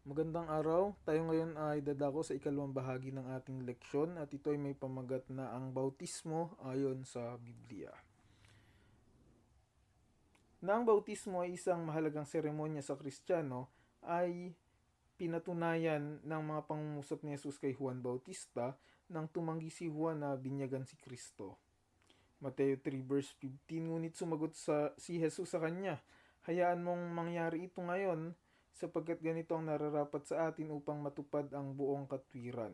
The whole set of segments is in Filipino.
Magandang araw. Tayo ngayon ay dadako sa ikalawang bahagi ng ating leksyon at ito ay may pamagat na ang bautismo ayon sa Biblia. Na ang bautismo ay isang mahalagang seremonya sa Kristiyano ay pinatunayan ng mga pangungusap ni Jesus kay Juan Bautista nang tumanggi si Juan na binyagan si Kristo. Mateo 3 verse 15, ngunit sumagot si Jesus sa kanya, hayaan mong mangyari ito ngayon sapagkat ganito ang nararapat sa atin upang matupad ang buong katwiran.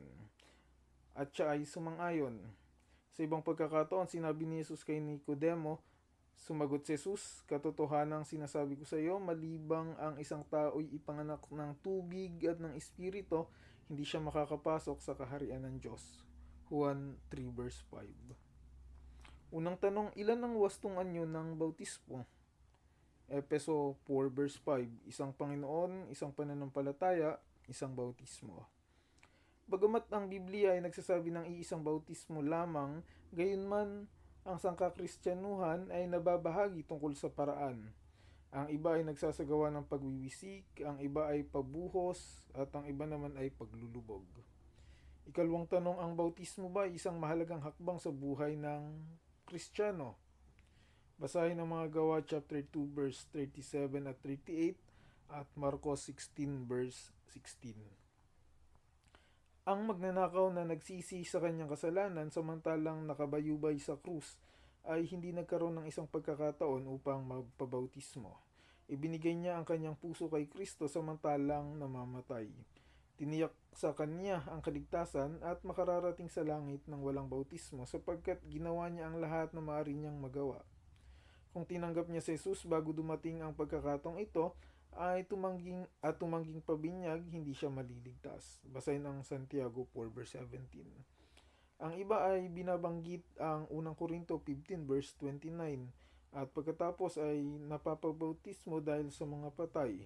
At siya ay sumang-ayon. Sa ibang pagkakataon, sinabi ni Jesus kay Nicodemo, sumagot si Jesus, katotohanang sinasabi ko sa iyo, malibang ang isang tao'y ipanganak ng tubig at ng espiritu, hindi siya makakapasok sa kaharian ng Diyos. Juan 3 verse 5. Unang tanong, ilan ang wastong anyo ng bautismo? Efeso 4 verse 5, isang Panginoon, isang pananampalataya, isang bautismo. Bagamat ang Biblia ay nagsasabi ng iisang bautismo lamang, gayunman ang sangkakristyanuhan ay nababahagi tungkol sa paraan. Ang iba ay nagsasagawa ng pagwiwisik, ang iba ay pabuhos, at ang iba naman ay paglulubog. Ikalawang tanong, ang bautismo ba ay isang mahalagang hakbang sa buhay ng Kristiyano? Basahin ang mga Gawa chapter 2 verse 37 at 38 at Marcos 16 verse 16. Ang magnanakaw na nagsisi sa kanyang kasalanan samantalang nakabayubay sa krus ay hindi nagkaroon ng isang pagkakataon upang magpabautismo. Ibinigay niya ang kanyang puso kay Kristo samantalang namamatay. Tiniyak sa kanya ang kaligtasan at makararating sa langit ng walang bautismo sapagkat ginawa niya ang lahat na maaari niyang magawa. Kung tinanggap niya si Jesus bago dumating ang pagkakataong ito, ay tumangging pabinyag, hindi siya maliligtas. Basahin ang Santiago 4 verse 17. Ang iba ay binabanggit ang unang Korinto 15 verse 29 at pagkatapos ay napapabautismo dahil sa mga patay.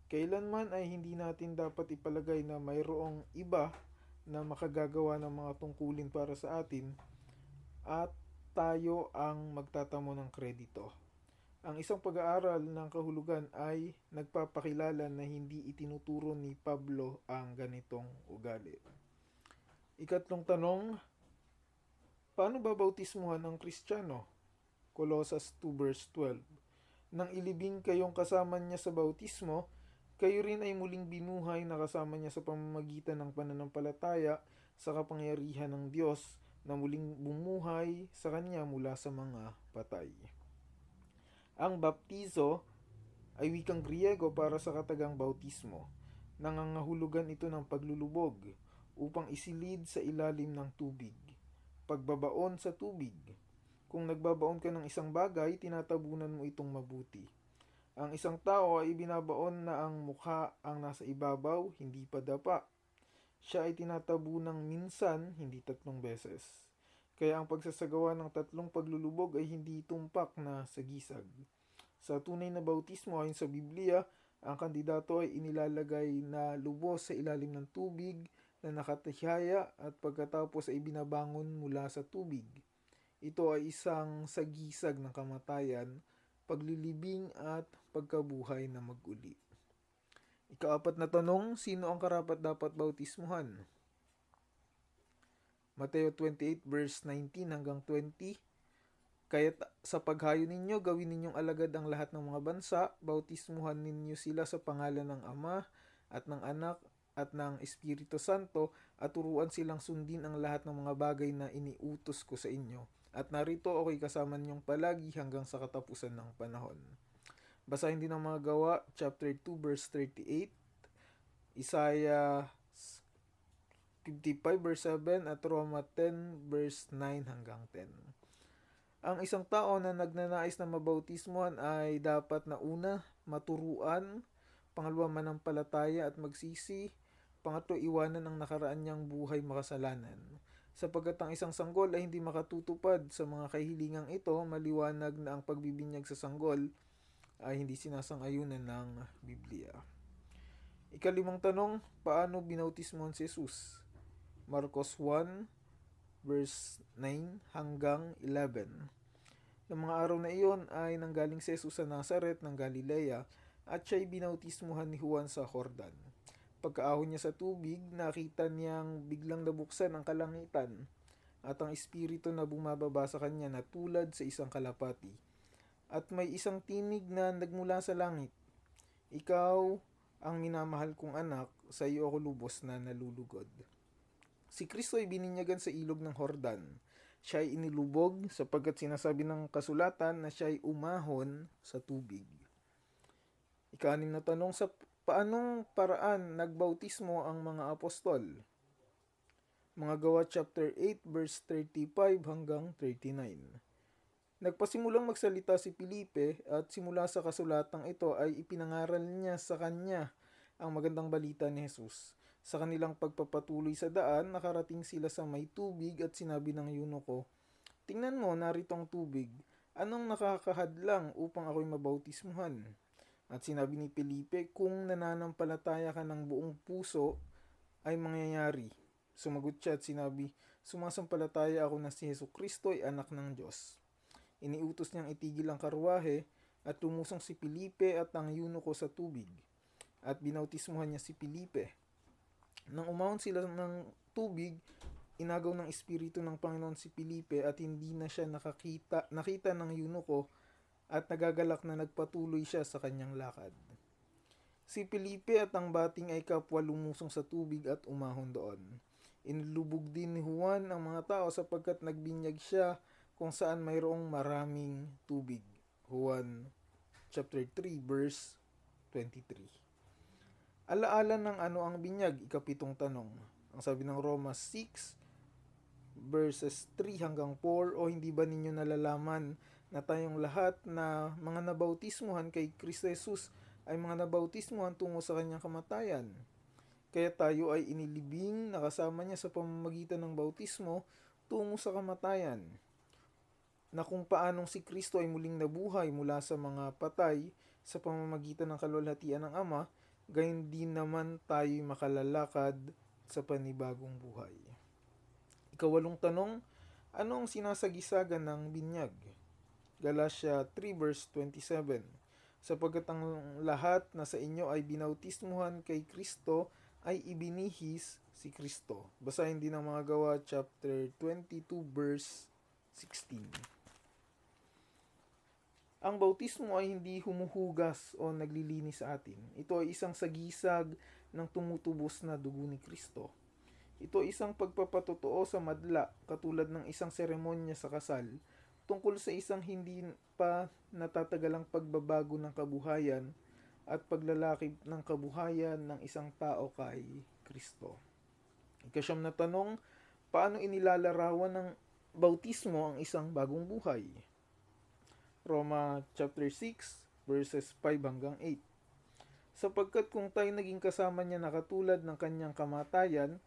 Kailanman ay hindi natin dapat ipalagay na mayroong iba na makagagawa ng mga tungkulin para sa atin at tayo ang magtatamo ng kredito. Ang isang pag-aaral ng kahulugan ay nagpapakilala na hindi itinuturo ni Pablo ang ganitong ugali. Ikatlong tanong, paano babautismuhan ang Kristiyano? Colossus 2 verse 12. Nang ilibing kayong kasama niya sa bautismo, kayo rin ay muling binuhay na kasama niya sa pamamagitan ng pananampalataya sa kapangyarihan ng Diyos na muling bumuhay sa kanya mula sa mga patay. Ang baptizo ay wikang Griego para sa katagang bautismo. Nangangahulugan ito ng paglulubog upang isilid sa ilalim ng tubig. Pagbabaon sa tubig. Kung nagbabaon ka ng isang bagay, tinatabunan mo itong mabuti. Ang isang tao ay binabaon na ang mukha ang nasa ibabaw, hindi pa dapa. Siya ay tinatabunang minsan, hindi 3 beses. Kaya ang pagsasagawa ng 3 paglulubog ay hindi tumpak na sagisag. Sa tunay na bautismo ayon sa Biblia, ang kandidato ay inilalagay na lubos sa ilalim ng tubig na nakatihaya at pagkatapos ay binabangon mula sa tubig. Ito ay isang sagisag ng kamatayan, paglilibing at pagkabuhay na mag-uli. Ikaapat na tanong, sino ang karapat-dapat bautismuhan? Mateo 28 verse 19 hanggang 20. Kaya't sa paghayo ninyo, gawin ninyong alagad ang lahat ng mga bansa, bautismuhan ninyo sila sa pangalan ng Ama at ng Anak at ng Espiritu Santo at turuan silang sundin ang lahat ng mga bagay na iniutos ko sa inyo. At narito ako'y kasama ninyong palagi hanggang sa katapusan ng panahon. Basahin din ang mga Gawa, chapter 2 verse 38, Isaiah 55 verse 7 at Roma 10 verse 9 hanggang 10. Ang isang tao na nagnanais na mabautismuhan ay dapat na una, maturuan, pangalawa manampalataya at magsisi, pangatlo iwanan ang nakaraan niyang buhay makasalanan. Sapagkat ang isang sanggol ay hindi makatutupad sa mga kahilingang ito, maliwanag na ang pagbibinyag sa sanggol ay hindi sinasang-ayunan ng Biblia. Ikalimang tanong, paano binautismuhan si Jesus? Marcos 1 verse 9 hanggang 11. Noong mga araw na iyon ay nanggaling si Jesus sa Nazaret ng Galilea at siya'y binautismuhan ni Juan sa Jordan. Pagkaahon niya sa tubig, nakita niyang biglang nabuksan ang kalangitan at ang espiritu na bumababa sa kanya na tulad sa isang kalapati. At may isang tinig na nagmula sa langit, "Ikaw ang minamahal kong anak, sa iyo ako lubos na nalulugod." Si Kristo ay bininyagan sa ilog ng Hordan. Siya ay inilubog sapagkat sinasabi ng kasulatan na siya ay umahon sa tubig. Ika-6 na tanong, sa paanong paraan nagbautismo ang mga apostol? Mga Gawa chapter 8 verse 35 hanggang 39. Nagpasimulang magsalita si Felipe at simula sa kasulatang ito ay ipinangaral niya sa kanya ang magandang balita ni Jesus. Sa kanilang pagpapatuloy sa daan, nakarating sila sa may tubig at sinabi ng eunuko, "Tingnan mo, narito ang tubig. Anong nakakahadlang upang ako'y mabautismuhan?" At sinabi ni Felipe, "Kung nananampalataya ka ng buong puso, ay mangyayari." Sumagot siya at sinabi, "Sumasampalataya ako na si Jesucristo ay anak ng Diyos." Iniutos niyang itigil ang karwahe at lumusong si Felipe at ang eunuko sa tubig. At binautismuhan niya si Felipe. Nang umahon sila ng tubig, inagaw ng Espiritu ng Panginoon si Felipe at hindi na siya nakita ng eunuko at nagagalak na nagpatuloy siya sa kanyang lakad. Si Felipe at ang bating ay kapwa lumusong sa tubig at umahon doon. Inilubog din ni Juan ang mga tao sapagkat nagbinyag siya kung saan mayroong maraming tubig. Juan chapter 3 verse 23. Alaala ng ano ang binyag? Ika-7 tanong. Ang sabi ng Roma 6 verses 3 hanggang 4, "O hindi ba ninyo nalalaman na tayong lahat na mga nabautismuhan kay Kristo Jesus ay mga nabautismuhan tungo sa kanyang kamatayan? Kaya tayo ay inilibing na kasama niya sa pamamagitan ng bautismo tungo sa kamatayan, na kung paanong si Kristo ay muling nabuhay mula sa mga patay sa pamamagitan ng kaluwalhatian ng Ama, gayon din naman tayo'y makalalakad sa panibagong buhay." Ika-8 tanong, ano ang sinasagisagan ng binyag? Galatia 3 verse 27. "Sapagkat ang lahat na sa inyo ay binautismuhan kay Kristo ay ibinihis si Kristo." Basahin din ang mga Gawa chapter 22 verse 16. Ang bautismo ay hindi humuhugas o naglilinis sa atin. Ito ay isang sagisag ng tumutubos na dugo ni Kristo. Ito ay isang pagpapatotoo sa madla, katulad ng isang seremonya sa kasal, tungkol sa isang hindi pa natatagalang pagbabago ng kabuhayan at paglalakip ng kabuhayan ng isang tao kay Kristo. Ika-9 na tanong, paano inilalarawan ng bautismo ang isang bagong buhay? Roma chapter 6 verses 5 hanggang 8. "Sapagkat kung tayo naging kasama niya na katulad ng kanyang kamatayan,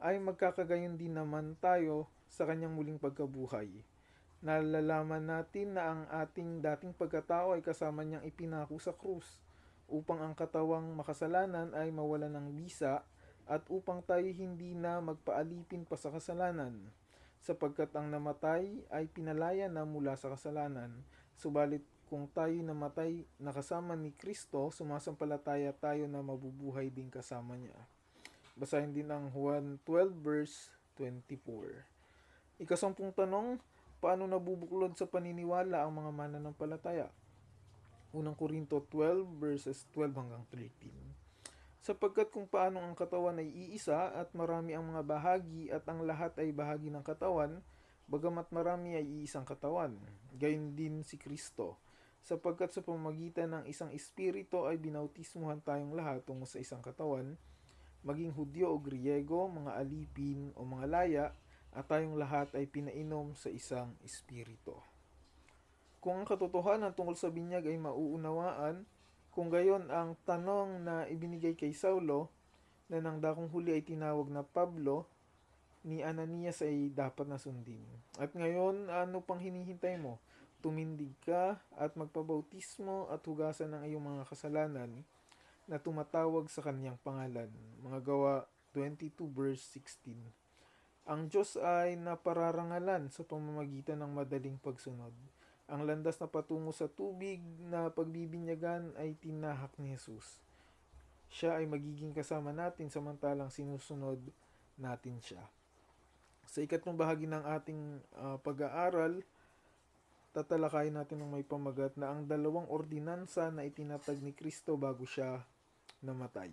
ay magkakagayon din naman tayo sa kanyang muling pagkabuhay. Nalalaman natin na ang ating dating pagkatao ay kasama niyang ipinako sa krus, upang ang katawang makasalanan ay mawala ng bisa at upang tayo hindi na magpaalipin pa sa kasalanan. Sapagkat ang namatay ay pinalaya na mula sa kasalanan, subalit kung tayo namatay na kasama ni Kristo, sumasampalataya tayo na mabubuhay din kasama niya." Basahin din ang Juan 12 verse 24. Ika-10 tanong, paano nabubuklod sa paniniwala ang mga mananampalataya? 1 Korinto 12 verses 12 hanggang 13. "Sapagkat kung paano ang katawan ay iisa at marami ang mga bahagi at ang lahat ay bahagi ng katawan, bagamat marami ay iisang katawan, gayon din si Kristo. Sapagkat sa pamamagitan ng isang espiritu ay binautismuhan tayong lahat tungo sa isang katawan, maging Hudyo o Griego, mga alipin o mga laya, at tayong lahat ay pinainom sa isang espiritu." Kung ang katotohanan tungkol sa binyag ay mauunawaan, kung gayon ang tanong na ibinigay kay Saulo, na nang dakong huli ay tinawag na Pablo, ni Ananias ay dapat na sundin. At ngayon, ano pang hinihintay mo? Tumindig ka at magpabautismo at hugasan ng iyong mga kasalanan na tumatawag sa kanyang pangalan. Mga Gawa 22 verse 16. Ang Diyos ay napararangalan sa pamamagitan ng madaling pagsunod. Ang landas na patungo sa tubig na pagbibinyagan ay tinahak ni Jesus. siya ay magiging kasama natin samantalang sinusunod natin siya. Sa ikatlong bahagi ng ating pag-aaral, tatalakayin natin ng may pamagat na ang dalawang ordinansa na itinatag ni Kristo bago siya namatay.